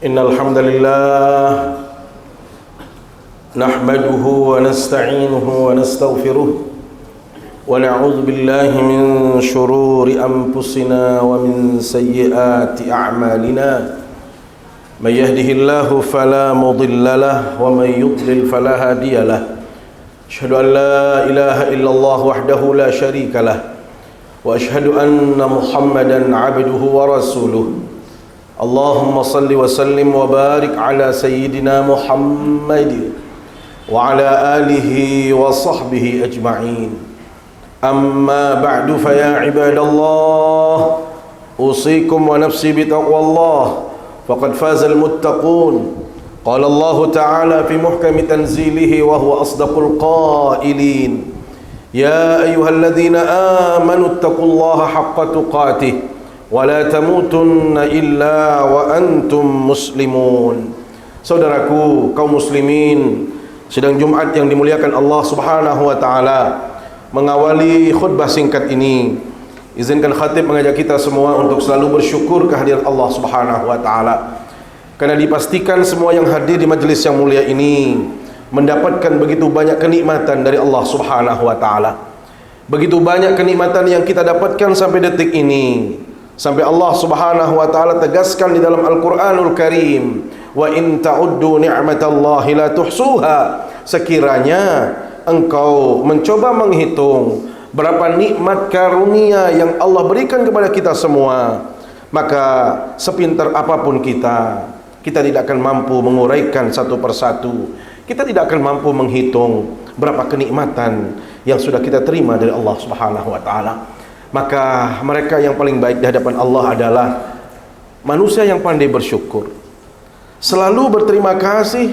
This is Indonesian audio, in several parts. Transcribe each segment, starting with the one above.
Innal hamdalillah nahmaduhu wa nasta'inuhu wa nastaghfiruh wa na'udzu billahi min shururi anfusina wa min sayyiati a'malina. May yahdihillahu fala mudilla lahu wa may yudlil fala hadiya lahu. Asyhadu an la ilaha illallah wahdahu la syarika lahu wa asyhadu anna Muhammadan 'abduhu wa rasuluh. Allahumma salli wa sallim wa barik ala sayyidina Muhammad wa ala alihi wa sahbihi ajma'in. Amma ba'du, fa ya ibadallah, usikum wa nafsi bi taqwallah, faqad fazal muttaqun. Qala Allah ta'ala fi muhkami tanzilihi wa huwa asdaqul qailin. Ya ayyuhalladzina amanu taqullaha haqqa tuqatih wa la tamutunna illa wa antum muslimun. Saudaraku kaum muslimin, sidang Jumat yang dimuliakan Allah Subhanahu wa taala, mengawali khutbah singkat ini, izinkan khatib mengajak kita semua untuk selalu bersyukur kehadiran Allah Subhanahu wa taala. Karena dipastikan semua yang hadir di majelis yang mulia ini mendapatkan begitu banyak kenikmatan dari Allah Subhanahu wa taala. Begitu banyak kenikmatan yang kita dapatkan sampai detik ini. Sampai Allah Subhanahu wa taala tegaskan di dalam Al-Qur'anul Karim, wa in ta'uddu ni'matallahi la tuhsuha. Sekiranya engkau mencoba menghitung berapa nikmat karunia yang Allah berikan kepada kita semua, maka sepintar apapun kita tidak akan mampu menguraikan satu persatu. Kita tidak akan mampu menghitung berapa kenikmatan yang sudah kita terima dari Allah Subhanahu wa taala. Maka mereka yang paling baik di hadapan Allah adalah manusia yang pandai bersyukur, selalu berterima kasih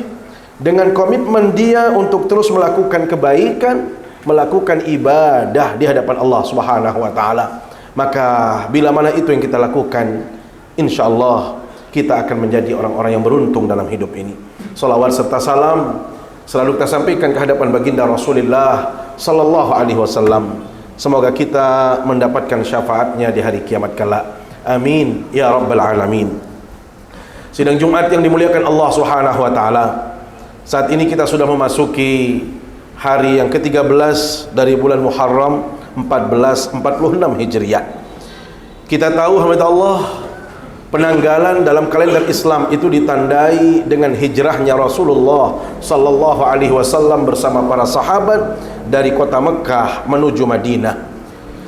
dengan komitmen dia untuk terus melakukan kebaikan, melakukan ibadah di hadapan Allah Subhanahu wa taala. Maka bila mana itu yang kita lakukan, insyaallah kita akan menjadi orang-orang yang beruntung dalam hidup ini. Salawat serta salam selalu kita sampaikan ke hadapan baginda Rasulullah sallallahu alaihi wasallam. Semoga kita mendapatkan syafaatnya di hari kiamat kala. Amin ya rabbal alamin. Sidang Jumat yang dimuliakan Allah Subhanahu wa taala, saat ini kita sudah memasuki hari yang ke-13 dari bulan Muharram 1446 Hijriah. Kita tahu hamdalillah, penanggalan dalam kalender Islam itu ditandai dengan hijrahnya Rasulullah sallallahu alaihi wasallam bersama para sahabat dari kota Mekah menuju Madinah.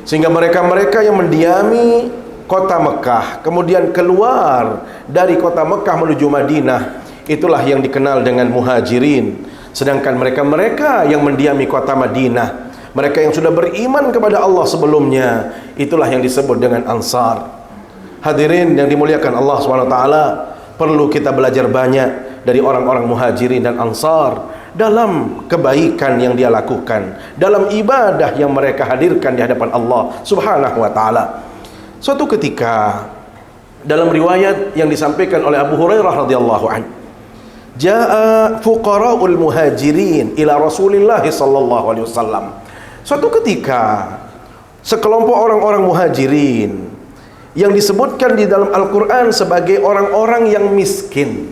Sehingga mereka-mereka yang mendiami kota Mekah kemudian keluar dari kota Mekah menuju Madinah, itulah yang dikenal dengan muhajirin. Sedangkan mereka-mereka yang mendiami kota Madinah, mereka yang sudah beriman kepada Allah sebelumnya, itulah yang disebut dengan ansar. Hadirin yang dimuliakan Allah SWT, perlu kita belajar banyak dari orang-orang muhajirin dan ansar dalam kebaikan yang dia lakukan, dalam ibadah yang mereka hadirkan di hadapan Allah Subhanahu wa taala. Suatu ketika dalam riwayat yang disampaikan oleh Abu Hurairah radhiyallahu anhu, jaa fuqara'ul muhajirin ila Rasulillah sallallahu alaihi wasallam. Suatu ketika sekelompok orang-orang muhajirin yang disebutkan di dalam Al-Quran sebagai orang-orang yang miskin,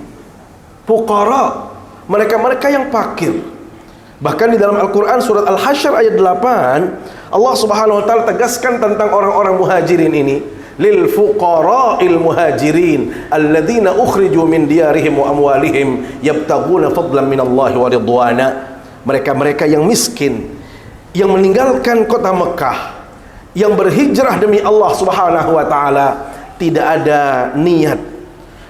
fuqara, mereka-mereka yang fakir. Bahkan di dalam Al-Quran surat Al-Hasyr ayat 8, Allah Subhanahu wa taala tegaskan tentang orang-orang muhajirin ini, lil fuqara'il muhajirin alladzina ukhriju min diyarihim wa amwalihim yabtaghuna fadlan minallahi wa ridwana. Mereka-mereka yang miskin, yang meninggalkan kota Mekah, yang berhijrah demi Allah Subhanahu wa taala, tidak ada niat,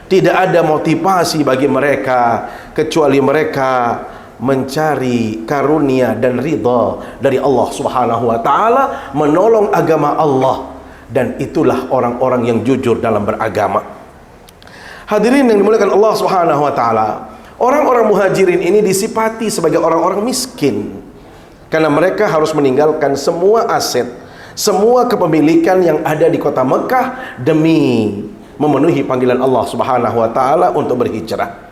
tidak ada motivasi bagi mereka kecuali mereka mencari karunia dan ridha dari Allah Subhanahu wa taala, menolong agama Allah, dan itulah orang-orang yang jujur dalam beragama. Hadirin yang dimuliakan Allah Subhanahu wa taala, orang-orang muhajirin ini disifati sebagai orang-orang miskin karena mereka harus meninggalkan semua aset, semua kepemilikan yang ada di kota Mekah demi memenuhi panggilan Allah Subhanahu wa taala untuk berhijrah.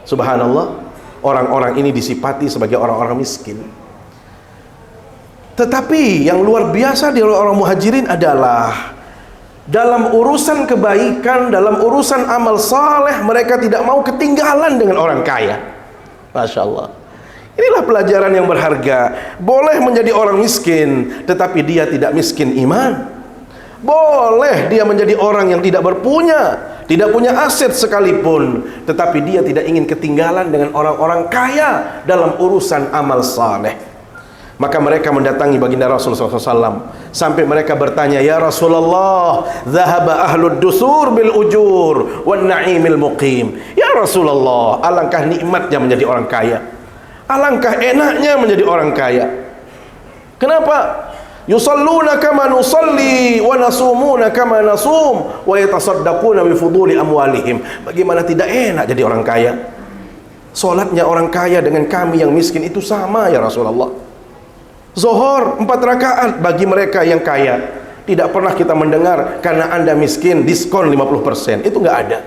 Subhanallah, orang-orang ini disifati sebagai orang-orang miskin. Tetapi yang luar biasa di orang muhajirin adalah Dalam urusan kebaikan, dalam urusan amal saleh, mereka tidak mau ketinggalan dengan orang kaya. Masya Allah. Inilah pelajaran yang berharga. Boleh menjadi orang miskin, tetapi dia tidak miskin iman. Boleh dia menjadi orang yang tidak berpunya, tidak punya aset sekalipun, tetapi dia tidak ingin ketinggalan dengan orang-orang kaya dalam urusan amal saleh. Maka mereka mendatangi baginda Rasulullah SAW sampai mereka bertanya, "Ya Rasulullah, dhahaba ahlud dusur bil ujur wan na'imil muqim." Ya Rasulullah, alangkah nikmatnya menjadi orang kaya, alangkah enaknya menjadi orang kaya. Kenapa? Yusalluna kama nusalli wa nasumuna kama nasum wa yatasaddaquna bi fuduli amwalihim. Bagaimana tidak enak jadi orang kaya? Salatnya orang kaya dengan kami yang miskin itu sama ya Rasulullah. Zuhur 4 rakaat bagi mereka yang kaya. Tidak pernah kita mendengar karena Anda miskin diskon 50%. Itu nggak ada.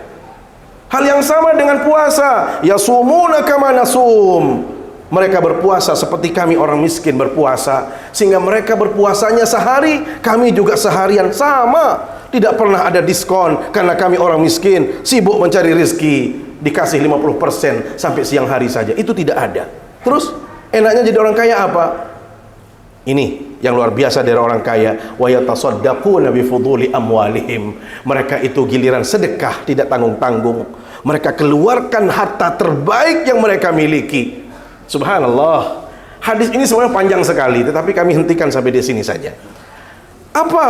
Hal yang sama dengan puasa. Yasumuna kama nasum. Mereka berpuasa seperti kami orang miskin berpuasa, sehingga mereka berpuasanya sehari, kami juga seharian, sama. Tidak pernah ada diskon karena kami orang miskin sibuk mencari rezeki, dikasih 50% sampai siang hari saja. Itu tidak ada. Terus enaknya jadi orang kaya apa? Ini yang luar biasa dari orang kaya. Wa yatasaddaquna bi fuduli amwalihim. Mereka itu giliran sedekah tidak tanggung-tanggung. Mereka keluarkan harta terbaik yang mereka miliki. Subhanallah. Hadis ini sebenarnya panjang sekali, tetapi kami hentikan sampai di sini saja. Apa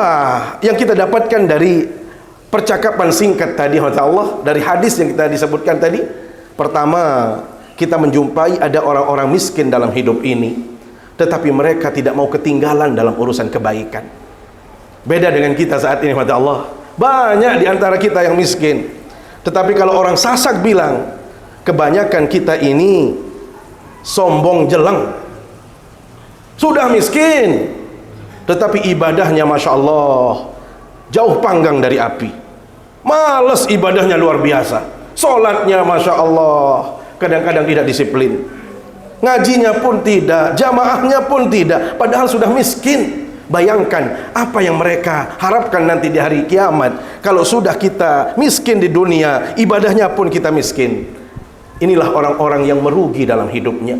yang kita dapatkan dari percakapan singkat tadi, Allah, dari hadis yang kita disebutkan tadi? Pertama, kita menjumpai ada orang-orang miskin dalam hidup ini, tetapi mereka tidak mau ketinggalan dalam urusan kebaikan. Beda dengan kita saat ini, Allah. Banyak di antara kita yang miskin, tetapi kalau orang Sasak bilang, kebanyakan kita ini sombong jeleng, sudah miskin, tetapi ibadahnya Masya Allah jauh panggang dari api. Males ibadahnya luar biasa, sholatnya Masya Allah kadang-kadang tidak disiplin, ngajinya pun tidak, jamaahnya pun tidak, padahal sudah miskin. Bayangkan apa yang mereka harapkan nanti di hari kiamat. Kalau sudah kita miskin di dunia, ibadahnya pun kita miskin. Inilah orang-orang yang merugi dalam hidupnya.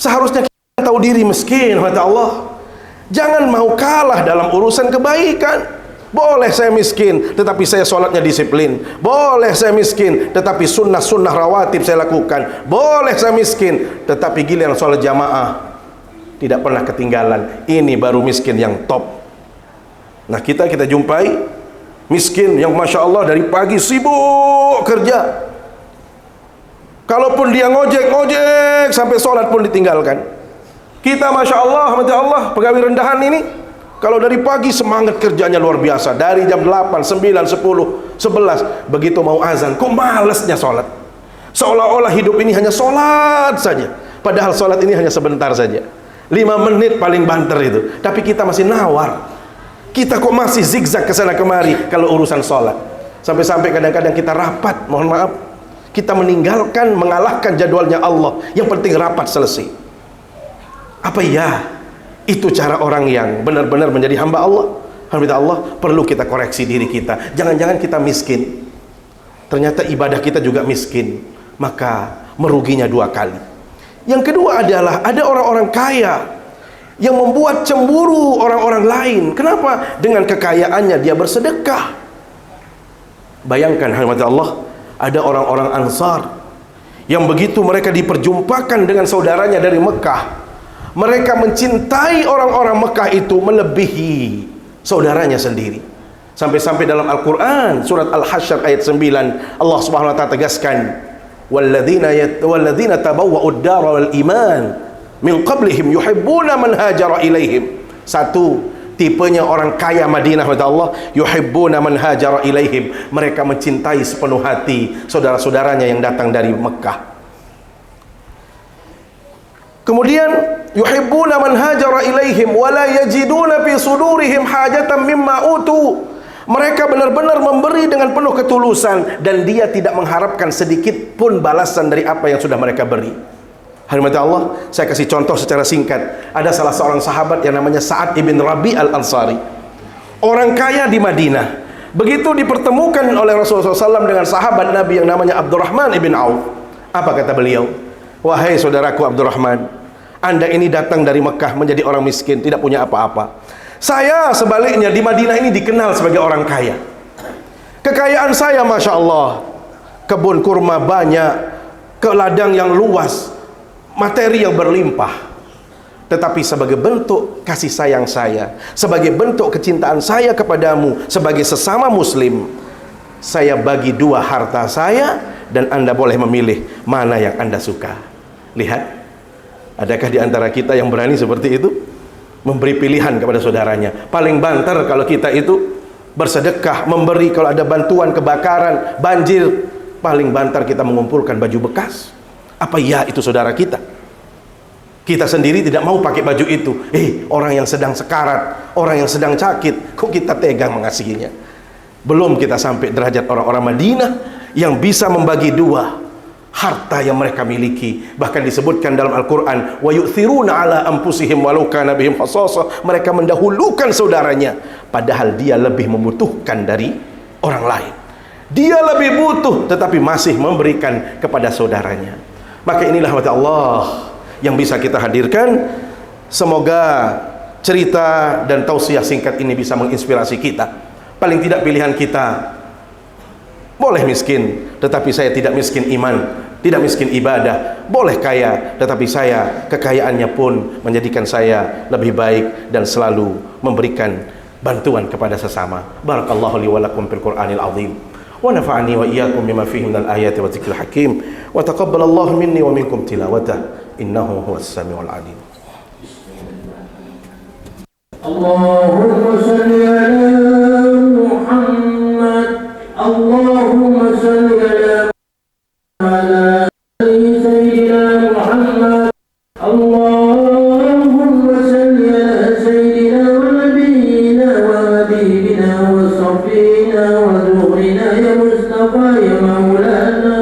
Seharusnya kita tahu diri miskin, kata Allah. Jangan mau kalah dalam urusan kebaikan. Boleh saya miskin, tetapi saya sholatnya disiplin. Boleh saya miskin, tetapi sunnah-sunnah rawatib saya lakukan. Boleh saya miskin, tetapi giliran sholat jamaah tidak pernah ketinggalan. Ini baru miskin yang top. Nah, kita jumpai miskin yang Masya Allah dari pagi sibuk kerja. Kalaupun dia ngojek sampai sholat pun ditinggalkan. Kita Masya Allah, pegawai rendahan ini, kalau dari pagi semangat kerjanya luar biasa. Dari jam 8, 9, 10, 11, begitu mau azan, kok malesnya sholat. Seolah-olah hidup ini hanya sholat saja. Padahal sholat ini hanya sebentar saja, 5 menit paling banter itu. Tapi kita masih nawar. Kita kok masih zigzag kesana kemari kalau urusan sholat. Sampai-sampai kadang-kadang kita rapat, mohon maaf, kita meninggalkan, mengalahkan jadwalnya Allah. Yang penting rapat selesai. Apa ya? Itu cara orang yang benar-benar menjadi hamba Allah. Hamba Allah, perlu kita koreksi diri kita. Jangan-jangan kita miskin, ternyata ibadah kita juga miskin. Maka meruginya 2 kali. Yang kedua adalah ada orang-orang kaya yang membuat cemburu orang-orang lain. Kenapa? Dengan kekayaannya dia bersedekah. Bayangkan hamba Allah, ada orang-orang Ansar yang begitu mereka diperjumpakan dengan saudaranya dari Mekah, mereka mencintai orang-orang Mekah itu melebihi saudaranya sendiri. Sampai-sampai dalam Al-Quran surat Al-Hasyr ayat 9 Allah Subhanahu wa ta'ala tegaskan, walladzina tabawwa'ud dara wal iman min qablihim yuhibbuna man hajara ilaihim. Satu, tipenya orang kaya Madinah, kata Allah, yuhibbuna man hajara ilaihim, mereka mencintai sepenuh hati saudara-saudaranya yang datang dari Mekah. Kemudian yuhibbuna man hajara ilaihim wa la yajiduna fi sudurihim hajatan mimma utu, mereka benar-benar memberi dengan penuh ketulusan dan dia tidak mengharapkan sedikit pun balasan dari apa yang sudah mereka beri. Hadirin Allah, saya kasih contoh secara singkat. Ada salah seorang sahabat yang namanya Sa'ad ibn Rabi al-Ansari. orang kaya di Madinah. Begitu dipertemukan oleh Rasulullah SAW dengan sahabat Nabi yang namanya Abdurrahman ibn Auf. Apa kata beliau? Wahai saudaraku Abdurrahman, Anda ini datang dari Mekah menjadi orang miskin, tidak punya apa-apa. Saya sebaliknya di Madinah ini dikenal sebagai orang kaya. Kekayaan saya Masya Allah, kebun kurma banyak, ke ladang yang luas, materi yang berlimpah. Tetapi sebagai bentuk kasih sayang saya, sebagai bentuk kecintaan saya kepadamu, sebagai sesama muslim, saya bagi dua harta saya, dan Anda boleh memilih mana yang Anda suka. Lihat, adakah di antara kita yang berani seperti itu? Memberi pilihan kepada saudaranya. Paling banter kalau kita itu bersedekah, memberi kalau ada bantuan kebakaran, banjir. Paling banter kita mengumpulkan baju bekas. Apa ya itu saudara kita? Kita sendiri tidak mau pakai baju itu. Orang yang sedang sekarat, orang yang sedang sakit, kok kita tega mengasihinya? Belum kita sampai derajat orang-orang Madinah yang bisa membagi dua harta yang mereka miliki. Bahkan disebutkan dalam Al-Quran, wa yu'thiruna ala anfusihim walau kana bihim khasasah. Mereka mendahulukan saudaranya, padahal dia lebih membutuhkan dari orang lain. Dia lebih butuh, tetapi masih memberikan kepada saudaranya. Maka inilah rahmat Allah yang bisa kita hadirkan. Semoga cerita dan tausiah singkat ini bisa menginspirasi kita. Paling tidak pilihan kita, boleh miskin, tetapi saya tidak miskin iman, tidak miskin ibadah. Boleh kaya, tetapi saya kekayaannya pun menjadikan saya lebih baik dan selalu memberikan bantuan kepada sesama. Barakallahu li wa lakum fil Qur'anil azim, wa nafa'ani wa iyyakum bima fihi minal ayati wa dzikril hakim, wa taqabbalallahu minni wa minkum tilawatah, innahu huwas samiul alim. Allahumma shalli ala Muhammad, Allahumma shalli ala sayyidina Muhammad, Allahumma shalli ala sayyidina wa nabiyyina wa habibina wa safina wa zuhrina ya Mustafa ya Maulana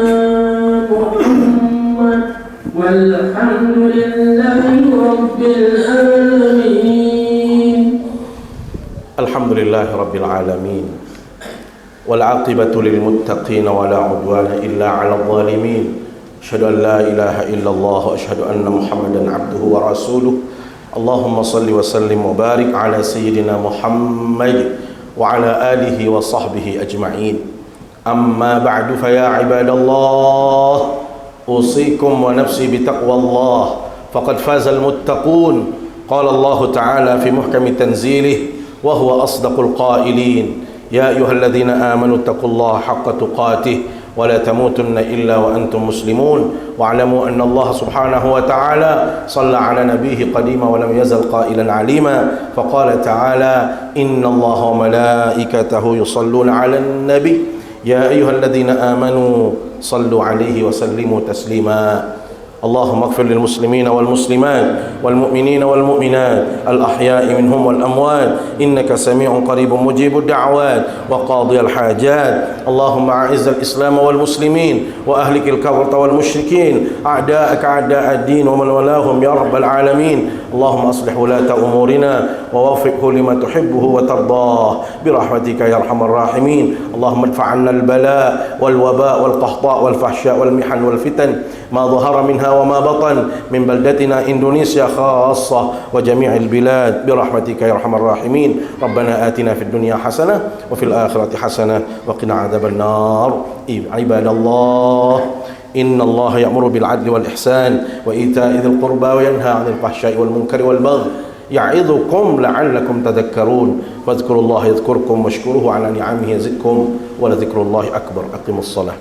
Muhammad, walhamdulillahi rabbil alamin. Alhamdulillahi rabbil alamin, wal aqibatu lil muttaqin wa la udwana illa 'alal zalimin. Asyhadu an la ilaha illallah wa asyhadu anna Muhammadan 'abduhu wa rasuluh. Allahumma salli wa sallim wa barik ala sayyidina Muhammad wa ala alihi wa sahbihi ajma'in. Amma ba'du, fa ya ibadallah, usikum wa nafsi bi taqwallah, faqad fazal muttaqun. Qala Allah ta'ala fi muhkami tanzilih wa huwa asdaqul qailin. Ya ayyuhalladzina amanu taqullaha haqqa tuqatih wa la tamutunna illa wa antum muslimun, wa'lamu anna Allah subhanahu wa ta'ala shalla ala nabiyhi qadima wa lam yazal qailan alima. Faqala ta'ala, inna Allah wa malaikatahu yusalluna ala nabi ya ayyuhalladzina amanu sallu alaihi wa sallimu taslima. اللهم اغفر للمسلمين والمسلمات والمؤمنين والمؤمنات الأحياء منهم والأموات إنك سميع قريب مجيب الدعوات وقاضي الحاجات. اللهم أعز الإسلام والمسلمين وأهلك الكفرة والمشركين أعداءك أعداء الدين ومن ولاهم يا رب العالمين. اللهم أصلح ولاة أمورنا ووفقه لما تحبه وترضاه برحمتك يا أرحم الراحمين. اللهم ادفع عنا البلاء والوباء والقحطاء والفحشاء والمحن والفتن ما ظهر منها وما بطن من بلدتنا إندونيسيا خاصة وجميع البلاد برحمتك يا أرحم الراحمين. ربنا آتنا في الدنيا حسنة وفي الآخرة حسنة وقنا عذاب النار. عباد الله، إن الله يأمر بالعدل والإحسان وإيتاء ذي القربى وينهى عن الفحشاء والمنكر والبغي يعظكم لعلكم تذكرون. فاذكروا الله يذكركم واشكروه على نعمه يزدكم ولذكر الله أكبر. أقيموا الصلاة.